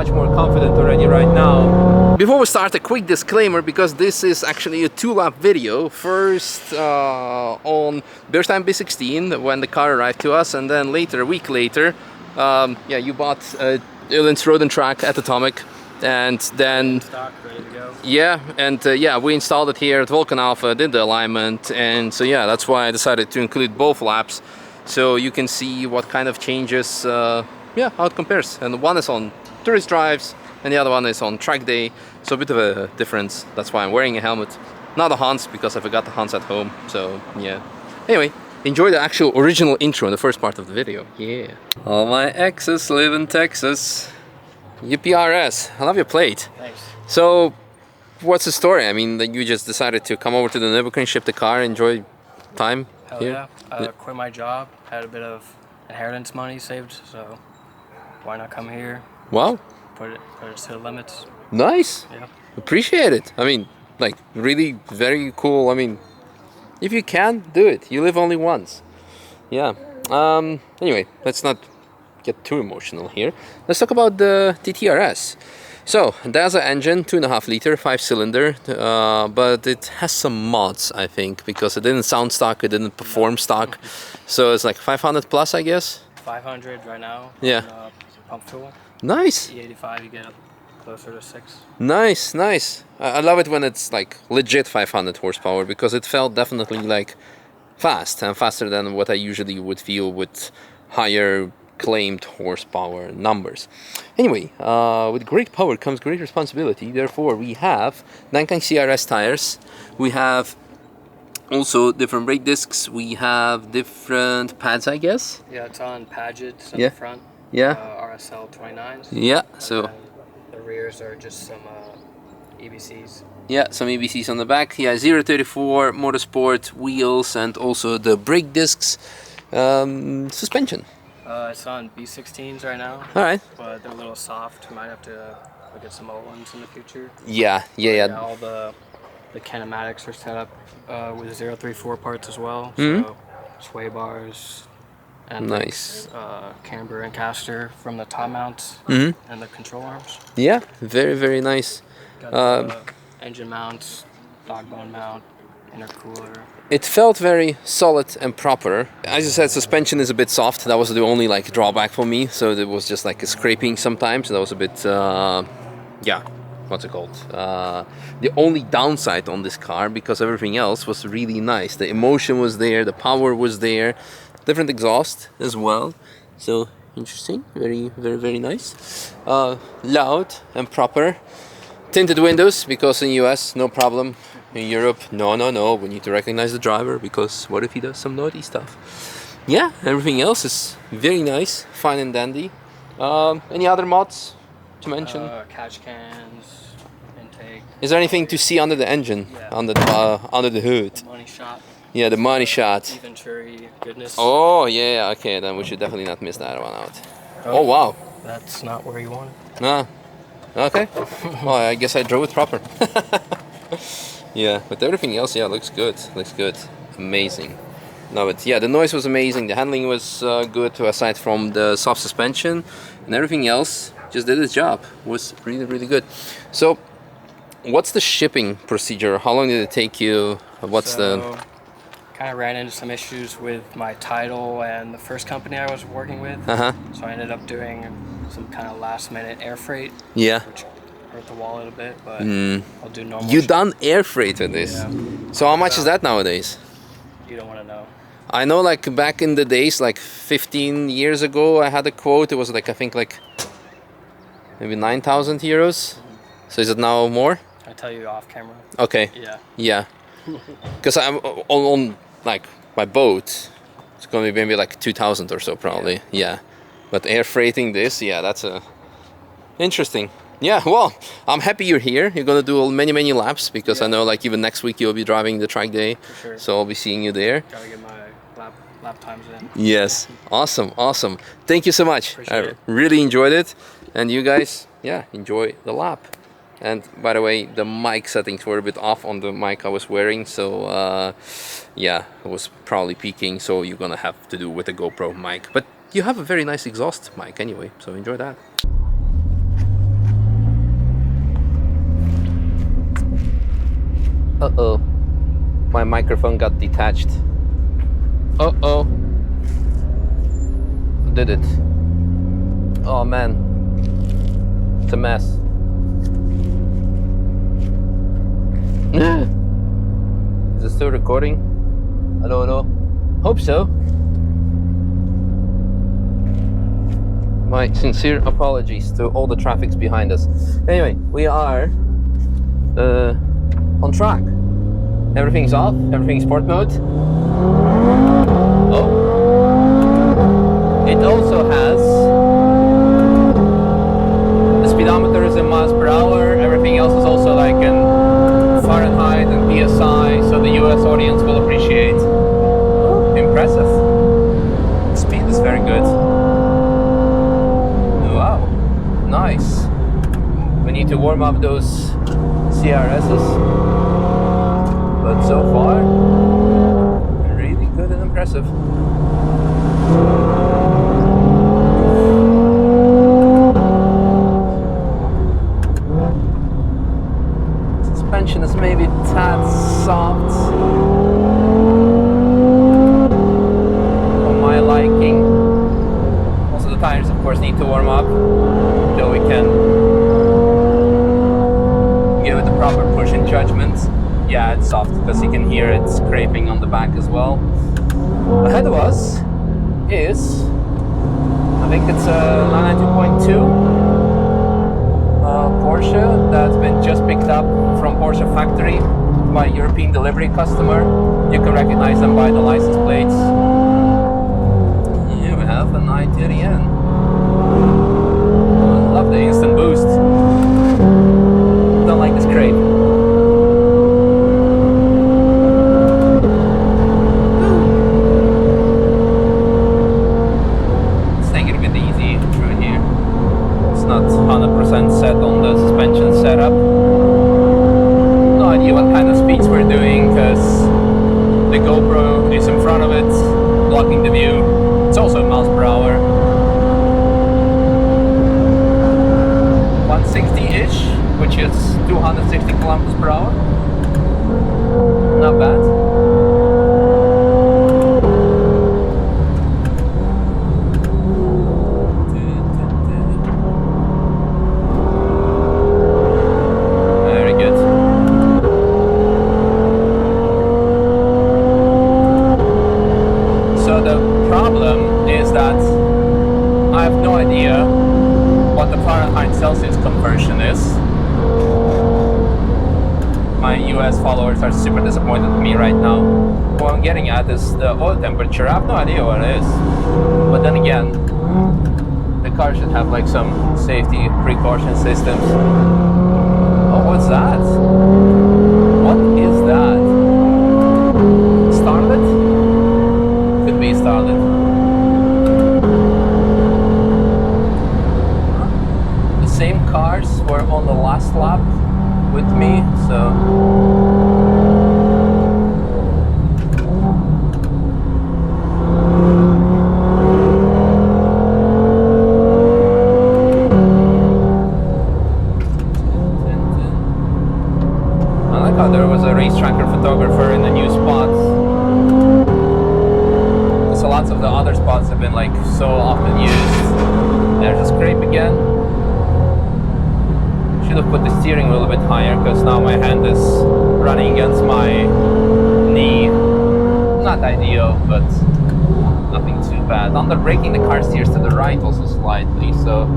much more confident already right now. Before we start, a quick disclaimer, because this is actually a 2-lap video. First on Beerstein B16 when the car arrived to us, and then later, a week later, yeah, you bought Ilan's Charoudin track at Atomic, and then stock, ready to go. Yeah, and yeah, we installed it here at Vulcan Alpha, did the alignment, and so yeah, that's why I decided to include both laps, so you can see what kind of changes, yeah, how it compares. And one is on tourist drives, and the other one is on track day, so a bit of a difference. That's why I'm wearing a helmet, not a Hans, because I forgot the Hans at home. So yeah, anyway, enjoy the actual original intro in the first part of the video. Yeah. All my exes live in Texas. UPRS, I love your plate. Thanks. So what's the story? I mean, that you just decided to come over to the Nürburgring, ship the car, enjoy time Hell here? yeah. Quit my job, had a bit of inheritance money saved, so why not come here, Wow, put it to the limits. nice. Yeah. Appreciate it. I mean, like, really very cool. I mean, if you can, do it. You live only once. Yeah. Anyway, let's not get too emotional here. Let's talk about the TTRS. So, there's an engine, 2.5 liter, 5-cylinder, but it has some mods, I think, because it didn't sound stock, it didn't perform stock. So it's like 500 plus, I guess. 500 right now. Yeah. On, pump fuel. Nice. E85, you get up closer to 6. Nice, nice. I love it when it's like legit 500 horsepower, because it felt definitely like fast, and faster than what I usually would feel with higher claimed horsepower numbers. Anyway, with great power comes great responsibility. Therefore, we have Nankai CRS tires. We have also different brake discs. We have different pads, I guess. Yeah, it's on Paget's on Yeah. the front. Yeah. RSL 29s. Yeah. And So then the rears are just some EBCs. yeah, some EBCs on the back. Yeah, 034 Motorsport wheels, and also the brake discs. Suspension. It's on B16s right now. All right. But they're a little soft. We might have to look at some old ones in the future. Yeah. Yeah, all the kinematics are set up with 034 parts as well. So sway bars and Nice. camber and caster from the top mounts and the control arms. Yeah, very, very nice. Got the engine mounts, dog bone mount, intercooler. It felt very solid and proper. As you said, suspension is a bit soft. That was the only like drawback for me. So it was just like a scraping sometimes. That was a bit, yeah, what's it called? The only downside on this car, because everything else was really nice. The emotion was there, the power was there, different exhaust as well. So interesting, very, very, very nice. Loud and proper. Tinted windows, because in US, no problem. In Europe, no, we need to recognize the driver, because what if he does some naughty stuff? Yeah, everything else is very nice, fine and dandy. Any other mods to mention? Catch cans, intake. Is there anything to see under the engine, Yeah. under the hood? Money shot. Yeah, the money shot. Venturi goodness. Oh yeah, okay, then we should definitely not miss that one out. Oh wow. That's not where you want it. Nah. Okay. Well, I guess I drove it proper. Yeah, but everything else, yeah, looks good. Looks good. Amazing. No, but yeah, the noise was amazing. The handling was good, aside from the soft suspension, and everything else just did its job. Was really, really good. So, what's the shipping procedure? How long did it take you? What's Kind of ran into some issues with my title and the first company I was working with. So I ended up doing some kind of last minute air freight. Yeah. Which hurt the wallet a bit, but I'll do normal. You done air freight with this? Yeah. So how much is that nowadays? You don't want to know. I know, like back in the days, like 15 years ago, I had a quote. It was like, I think like maybe 9,000 euros. So is it now more? I tell you off camera. Okay. Yeah. Yeah. Because I'm on like my boat. It's gonna be maybe like 2,000 or so probably. Yeah. But air freighting this, yeah, that's interesting. Yeah, well, I'm happy you're here. You're gonna do many laps, because I know like even next week you'll be driving the track day. For sure. So I'll be seeing you there. Gotta get my lap times in. Yes, awesome. Thank you so much. Appreciate it. Really enjoyed it, and you guys, yeah, enjoy the lap. And by the way, the mic settings were a bit off on the mic I was wearing, so yeah, it was probably peaking. So you're gonna have to do with the GoPro mic, but you have a very nice exhaust mic anyway, so enjoy that. Uh-oh. My microphone got detached. Uh-oh. Did it. Oh man. It's a mess. Is it still recording? Hello, hello. Hope so. My sincere apologies to all the traffics behind us. Anyway, we are on track. Everything's off, everything's sport mode. Oh. It also has the speedometer is in miles per hour. Everything else is also like in Fahrenheit and PSI, so the US audience will appreciate. Oh, impressive. Speed is very good. Wow, nice. We need to warm up those CRSs, but so far, really good and impressive. Suspension is maybe a tad soft for my liking. Also the tires of course need to warm up until we can give it the proper push in judgment. Yeah, it's soft because you can hear it scraping on the back as well. Ahead of us is, I think it's a 992.2 Porsche that's been just picked up from Porsche factory by a European delivery customer. You can recognize them by the license plates. Here we have a 930N. I love the instant boost. Don't like the scrape. Let's take it a bit easy through here. It's not 100% set on the suspension setup. No idea what kind of speeds we're doing because the GoPro is in front of it, blocking the view. It's also miles per hour. 160-ish, which is 260 kilometers per hour. Not bad. Very good. So the problem is that I have no idea what the Fahrenheit Celsius conversion is. My US followers are super disappointed in me right now. What I'm getting at is the oil temperature. I have no idea what it is. But then again, the car should have like some safety precaution systems. Oh, what's that? What is that? Starlit? Could be starlit. The same cars were on the last lap with me, so I like how there was a race tracker photographer in the new spots. So lots of the other spots have been like so often used. There's a scrape again. Should have put the steering wheel a bit higher because now my hand is running against my knee. Not ideal, but nothing too bad. On the braking, the car steers to the right also slightly, so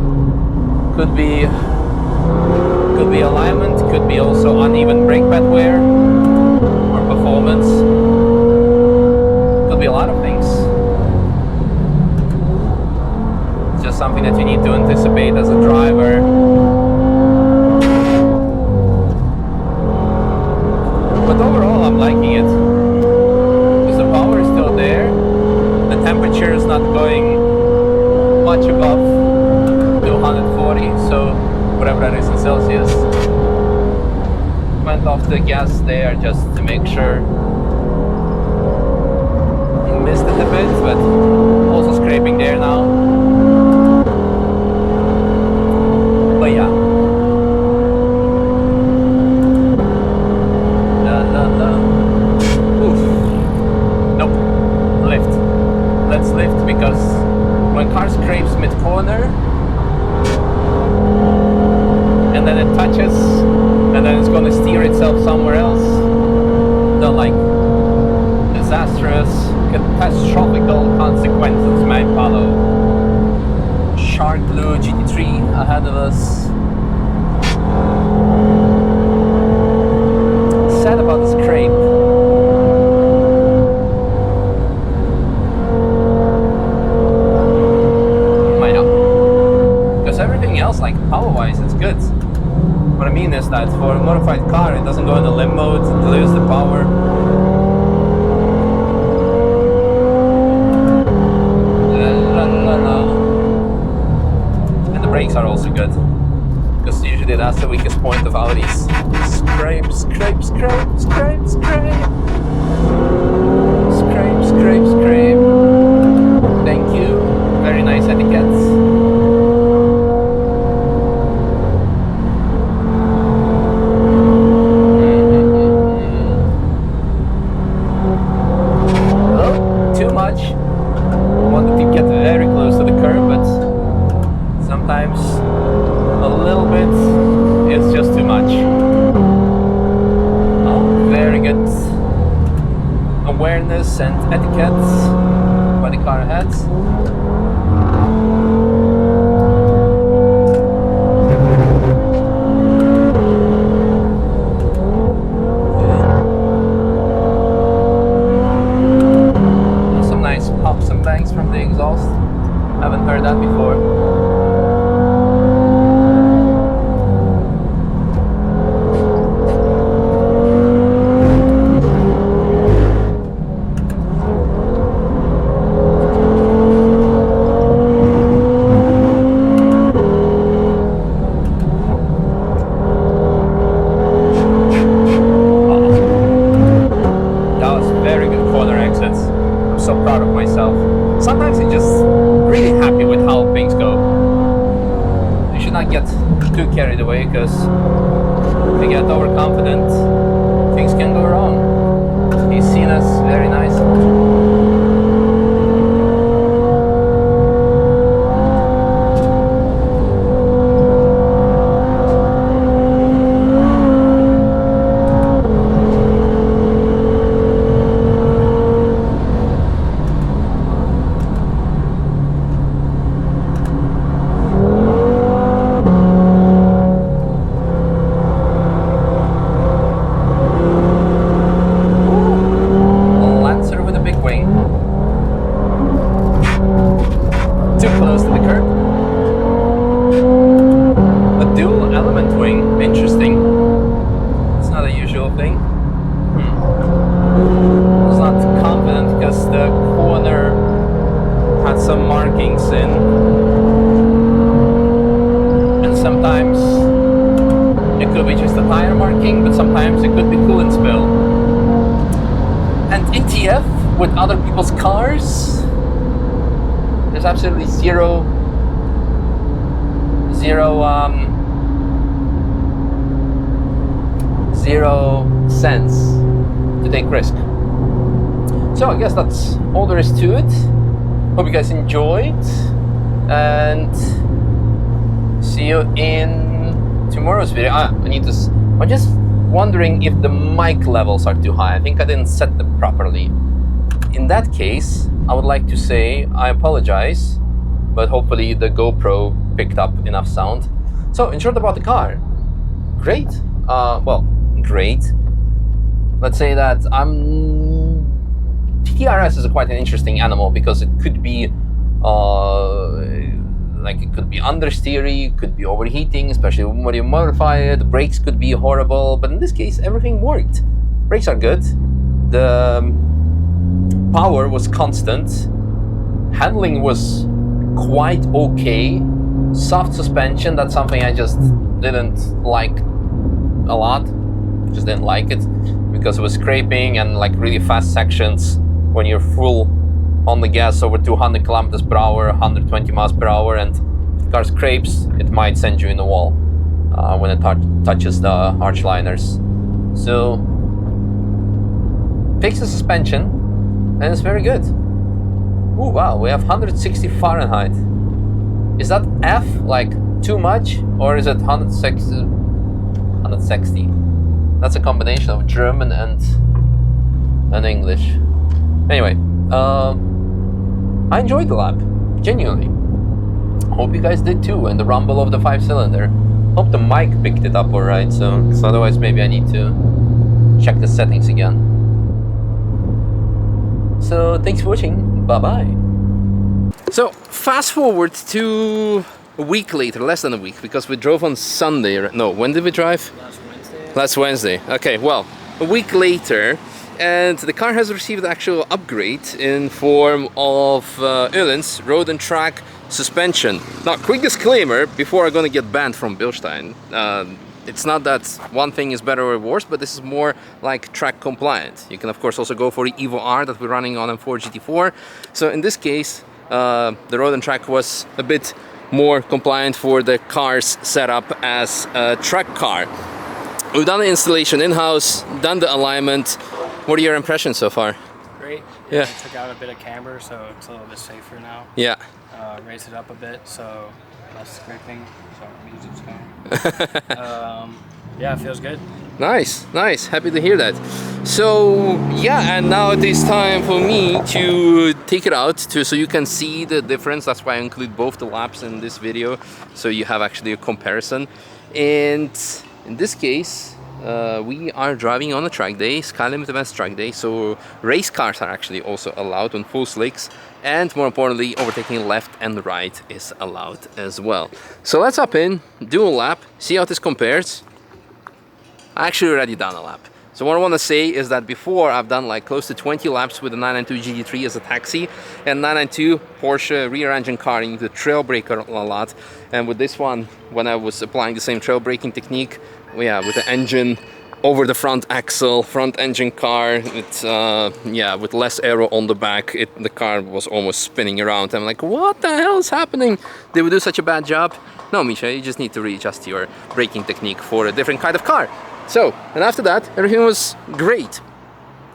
could be alignment, could be also uneven brake pad wear or performance. Could be a lot of things. It's just something that you need to anticipate as a driver. But overall, I'm liking it because the power is still there. The temperature is not going much above 240, so whatever that is in Celsius. Went off the gas there just to make sure. Missed it a bit, but also scraping there now. But yeah. lift. Let's lift, because when car scrapes mid-corner and then it touches and then it's going to steer itself somewhere else, the like disastrous, catastrophical consequences may follow. Shark Blue GT3 ahead of us. Sad about the scrape. Because everything else, like power-wise, it's good. What I mean is that for a modified car, it doesn't go into limb mode, it delivers the power. And the brakes are also good, because usually that's the weakest point of Audis. Scrape, scrape, scrape, scrape, scrape. Scrape, scrape, scrape. Thank you. Very nice etiquette. Too much. Wanted to get very close to the curb, but sometimes a little bit is just too much. Oh, very good awareness and etiquette by the car ahead. Pops and bangs from the exhaust. Haven't heard that before. That was very good corner exits. So proud of myself. Sometimes I'm just really happy with how things go. You should not get too carried away, because if you get overconfident, things can go wrong. He's seen us very nice. Too close to the curb. A dual element wing, interesting. It's not a usual thing. I was not confident because the corner had some markings in, and sometimes it could be just a tire marking, but sometimes it could be coolant spill. And ATF with other people's cars, there's absolutely zero sense to take risk. So I guess that's all there is to it. Hope you guys enjoyed, and see you in tomorrow's video. I'm just wondering if the mic levels are too high. I think I didn't set them properly. In that case, I would like to say I apologize, but hopefully the GoPro picked up enough sound. So, in short about the car, great. Great. Let's say that TRS is quite an interesting animal, because it could be it could be understeery, could be overheating, especially when you modify it. The brakes could be horrible, but in this case, everything worked. Brakes are good. The power was constant. Handling was quite okay. Soft suspension, that's something I just didn't like a lot. Just didn't like it because it was scraping and like really fast sections when you're full on the gas over 200 kilometers per hour, 120 miles per hour, and if the car scrapes, it might send you in the wall when it touches the arch liners. So fix the suspension and it's very good. Oh wow, we have 160 Fahrenheit. Is that F like too much, or is it 160? 160. That's a combination of German and English. Anyway, I enjoyed the lap, genuinely. Hope you guys did too, and the rumble of the 5-cylinder. Hope the mic picked it up alright, so 'cause otherwise maybe I need to check the settings again. So thanks for watching, bye bye. So fast forward to a week later, less than a week, because we drove on Sunday. No, when did we drive? Last Wednesday. Last Wednesday. Okay, well, a week later, and the car has received an actual upgrade in form of Öhlins road and track suspension. Now, quick disclaimer before I'm gonna get banned from Bilstein. It's not that one thing is better or worse, but this is more like track compliant. You can of course also go for the Evo R that we're running on M4 GT4. So in this case, the road and track was a bit more compliant for the car's setup as a track car. We've done the installation in-house, done the alignment. What are your impressions so far? Great. Yeah. I took out a bit of camber, so it's a little bit safer now. Yeah. Raised it up a bit, so less scraping. Sorry, music's going. Yeah, it feels good. Nice, nice. Happy to hear that. So yeah, and now it is time for me to take it out so you can see the difference. That's why I include both the laps in this video, so you have actually a comparison. And in this case, we are driving on a track day, Sky Limit Events track day, so race cars are actually also allowed on full slicks, and more importantly, overtaking left and right is allowed as well. So let's hop in, do a lap, see how this compares. I actually already done a lap. So what I want to say is that before I've done like close to 20 laps with the 992 GT3 as a taxi, and 992 Porsche rear engine car, you need the trail braker a lot. And with this one, when I was applying the same trail braking technique, yeah, with the engine over the front axle, front engine car, it's yeah, with less aero on the back, the car was almost spinning around. I'm like, what the hell is happening? Did we do such a bad job? No, Misha, you just need to readjust your braking technique for a different kind of car. So, and after that, everything was great.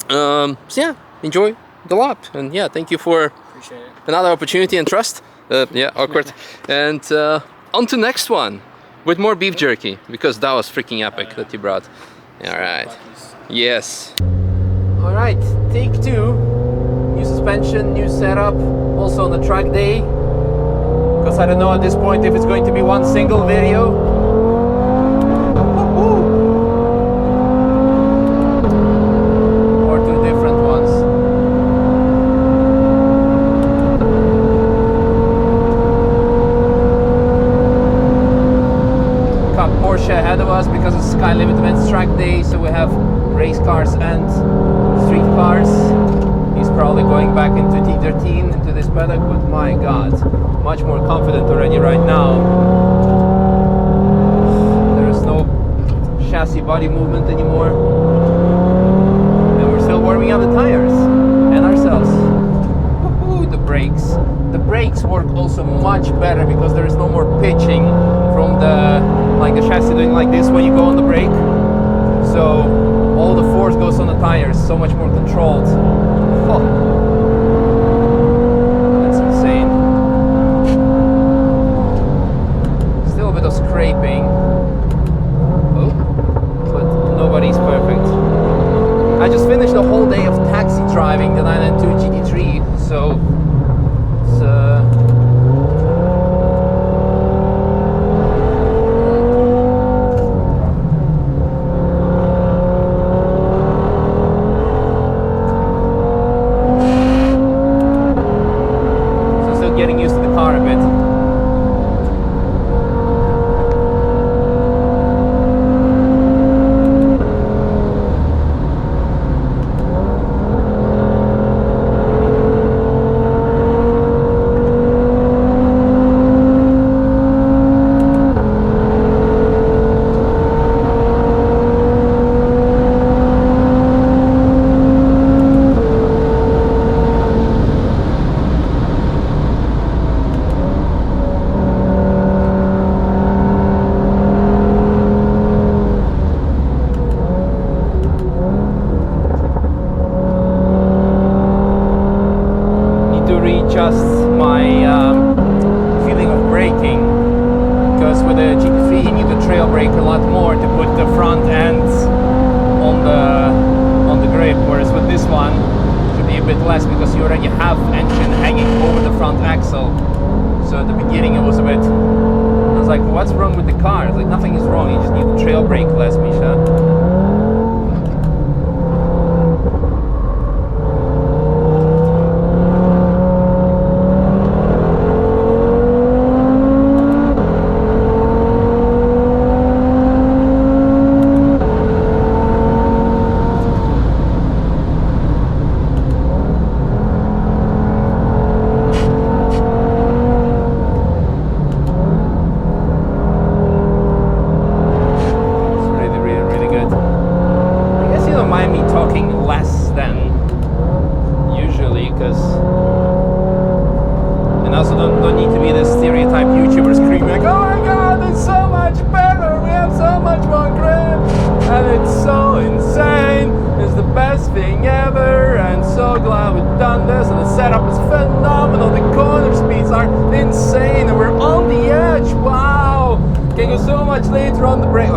So yeah, enjoy the lap, and yeah, thank you for Appreciate it. another opportunity and trust. Yeah, awkward. And on to next one with more beef jerky, because that was freaking epic that you brought. All right. Yes. All right, take two. New suspension, new setup, also on the track day. Because I don't know at this point if it's going to be one single video. Ahead of us because it's Sky Limit Events track day, so we have race cars and street cars. He's probably going back into T13 into this paddock, but my god, much more confident already right now. There is no chassis body movement anymore, and we're still warming up the tires and ourselves. Woohoo, the brakes work also much better because there is no more pitching from the chassis doing like this when you go on the brake. So all the force goes on the tires, so much more controlled. Oh, that's insane. Still a bit of scraping. Oh, but nobody's perfect. I just finished the whole day of taxi driving the 992 GT3, so it's readjust my feeling of braking, because with the GT3 you need to trail brake a lot more to put the front end on the grip, whereas with this one it should be a bit less because you already have engine hanging over the front axle. So at the beginning it was a bit, I was like, what's wrong with the car? It's like, nothing is wrong, you just need to trail brake less, Misha.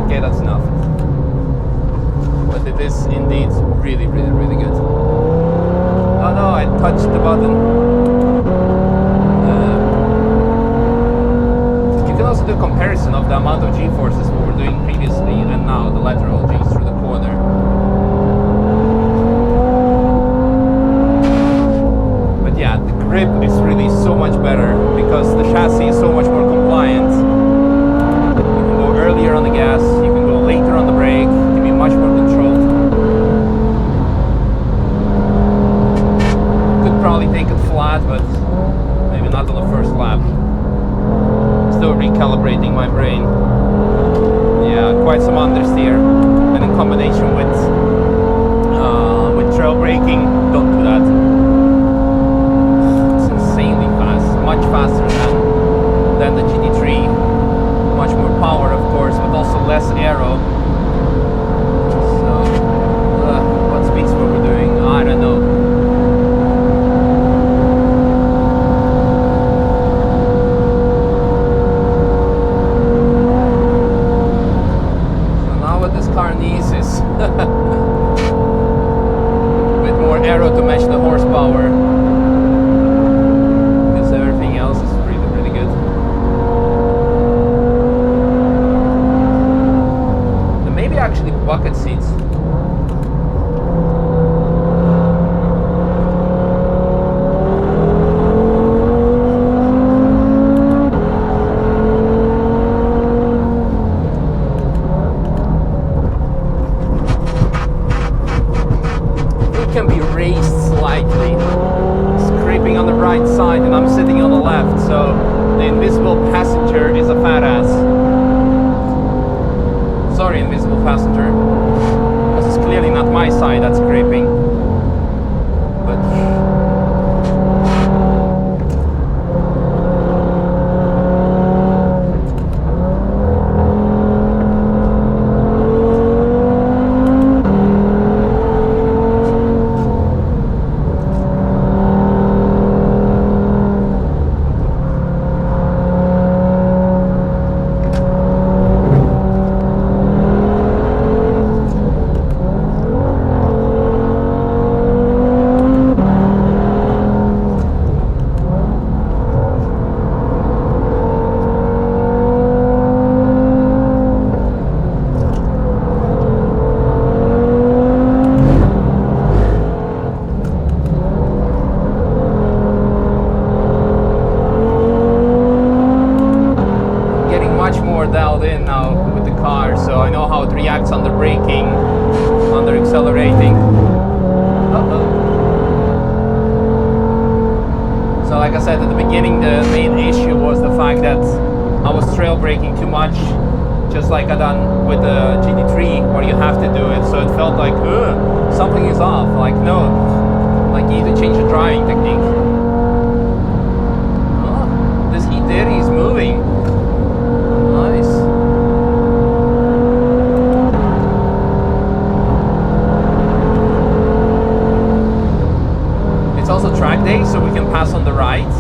Okay, that's enough. But it is indeed really, really, really good. Oh no, I touched the button. You can also do a comparison of the amount of G-forces we were doing previously and now the lateral G's through the corner. But yeah, the grip is really so much better because the chassis is so much more compliant. Earlier on the gas, you can go later on the brake, you can be much more controlled. Could probably take it flat, but maybe not on the first lap. Still recalibrating my brain. Yeah, quite some understeer, and in combination with trail braking, don't do that. It's insanely fast, much faster than the GT3. Much more power, of course, but also less aero. So, what speeds were we doing? I don't know. So now what this car needs is a bit more aero to match the horsepower. Because everything else is really, really good. Actually bucket seats. It can be raised slightly, scraping on the right side, and I'm sitting on the left, so the invisible passenger is a fat ass. Sorry, invisible passenger, because it's clearly not my side that's scraping. But dialed in now with the car, so I know how it reacts under braking, under accelerating. So like I said at the beginning, the main issue was the fact that I was trail braking too much, just like I done with the GT3, where you have to do it. So it felt like something is off. Like no, like you need to change the driving technique. Oh, this E30 is moving. Nice. It's also track day. day, so we can pass on the right.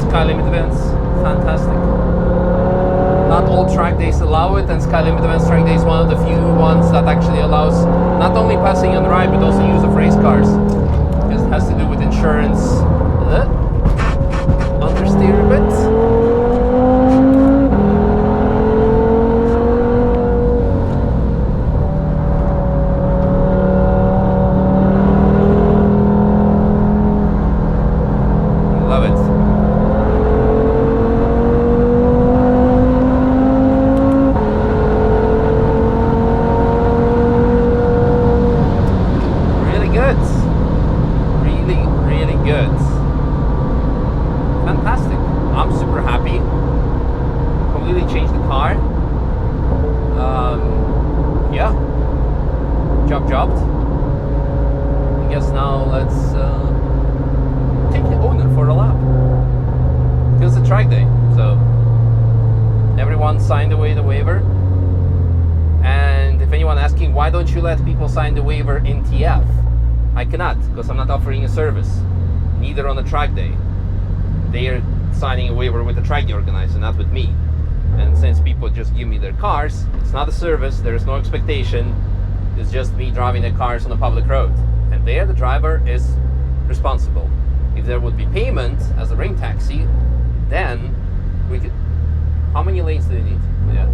Sky limit events, fantastic. Not all track days allow it, and Sky limit events track day is one of the few ones that actually allows not only passing on the right, but also use of race cars. Because it has to do with insurance. Understeer a bit. Jobbed. I guess now let's take the owner for a lap. Because it's a track day, so everyone signed away the waiver. And if anyone asking why don't you let people sign the waiver in TF, I cannot, because I'm not offering a service, neither on a track day. They are signing a waiver with the track day organizer, not with me. And since people just give me their cars, it's not a service, there is no expectation. It's just me driving the cars on a public road, and there the driver is responsible. If there would be payment as a ring taxi, then we could. How many lanes do you need? Yeah.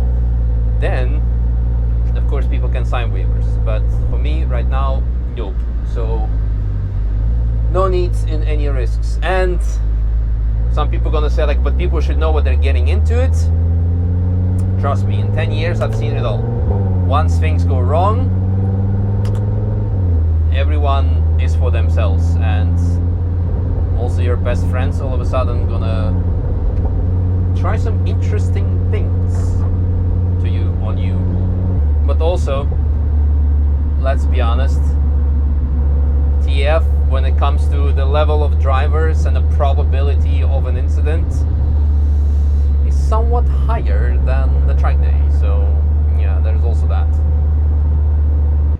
Then, of course, people can sign waivers. But for me, right now, nope. So, no need in any risks. And some people are gonna say like, but people should know what they're getting into it. Trust me, in 10 years, I've seen it all. Once things go wrong, everyone is for themselves, and also your best friends all of a sudden gonna try some interesting things to you, on you. But also, let's be honest, TF, when it comes to the level of drivers and the probability of an incident, is somewhat higher than the track day. So yeah, there's also that.